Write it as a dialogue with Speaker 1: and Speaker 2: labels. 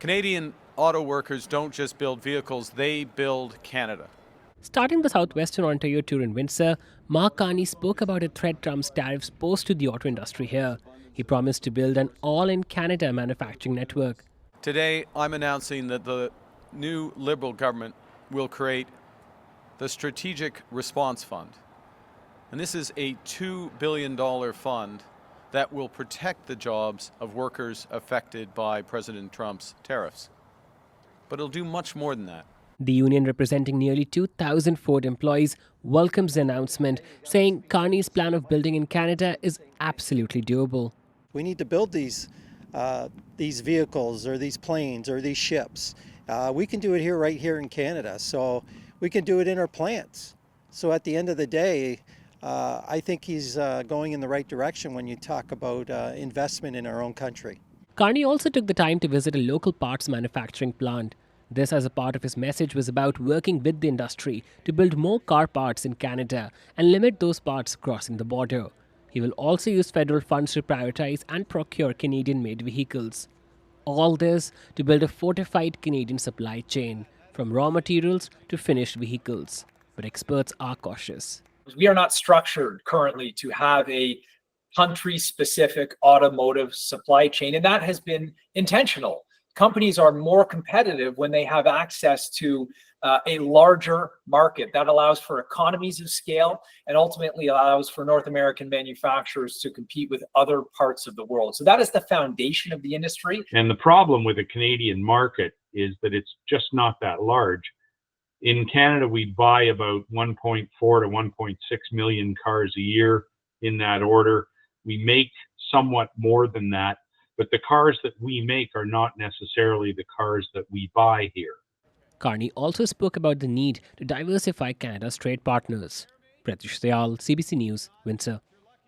Speaker 1: Canadian auto workers don't just build vehicles, they build Canada.
Speaker 2: Starting the southwestern Ontario tour in Windsor, Mark Carney spoke about a threat Trump's tariffs pose to the auto industry here. He promised to build an all-in-Canada manufacturing network.
Speaker 1: Today, I'm announcing that the new Liberal government will create the Strategic Response Fund. And this is a $2 billion fund that will protect the jobs of workers affected by President Trump's tariffs. But it'll do much more than that.
Speaker 2: The union, representing nearly 2,000 Ford employees, welcomes the announcement, saying Carney's plan of building in Canada is absolutely doable.
Speaker 3: We need to build these vehicles or these planes or these ships. We can do it here, right here in Canada. So we can do it in our plants. So at the end of the day, I think he's going in the right direction when you talk about investment in our own country.
Speaker 2: Carney also took the time to visit a local parts manufacturing plant. This, as a part of his message, was about working with the industry to build more car parts in Canada and limit those parts crossing the border. He will also use federal funds to prioritize and procure Canadian-made vehicles. All this to build a fortified Canadian supply chain, from raw materials to finished vehicles. But experts are cautious.
Speaker 4: We are not structured currently to have a country-specific automotive supply chain, and that has been intentional. Companies are more competitive when they have access to a larger market. That allows for economies of scale and ultimately allows for North American manufacturers to compete with other parts of the world. So that is the foundation of the industry.
Speaker 5: And the problem with the Canadian market is that it's just not that large. In Canada, we buy about 1.4 to 1.6 million cars a year, in that order. We make somewhat more than that, but the cars that we make are not necessarily the cars that we buy here.
Speaker 2: Carney also spoke about the need to diversify Canada's trade partners. Pratyush Dayal, CBC News, Windsor.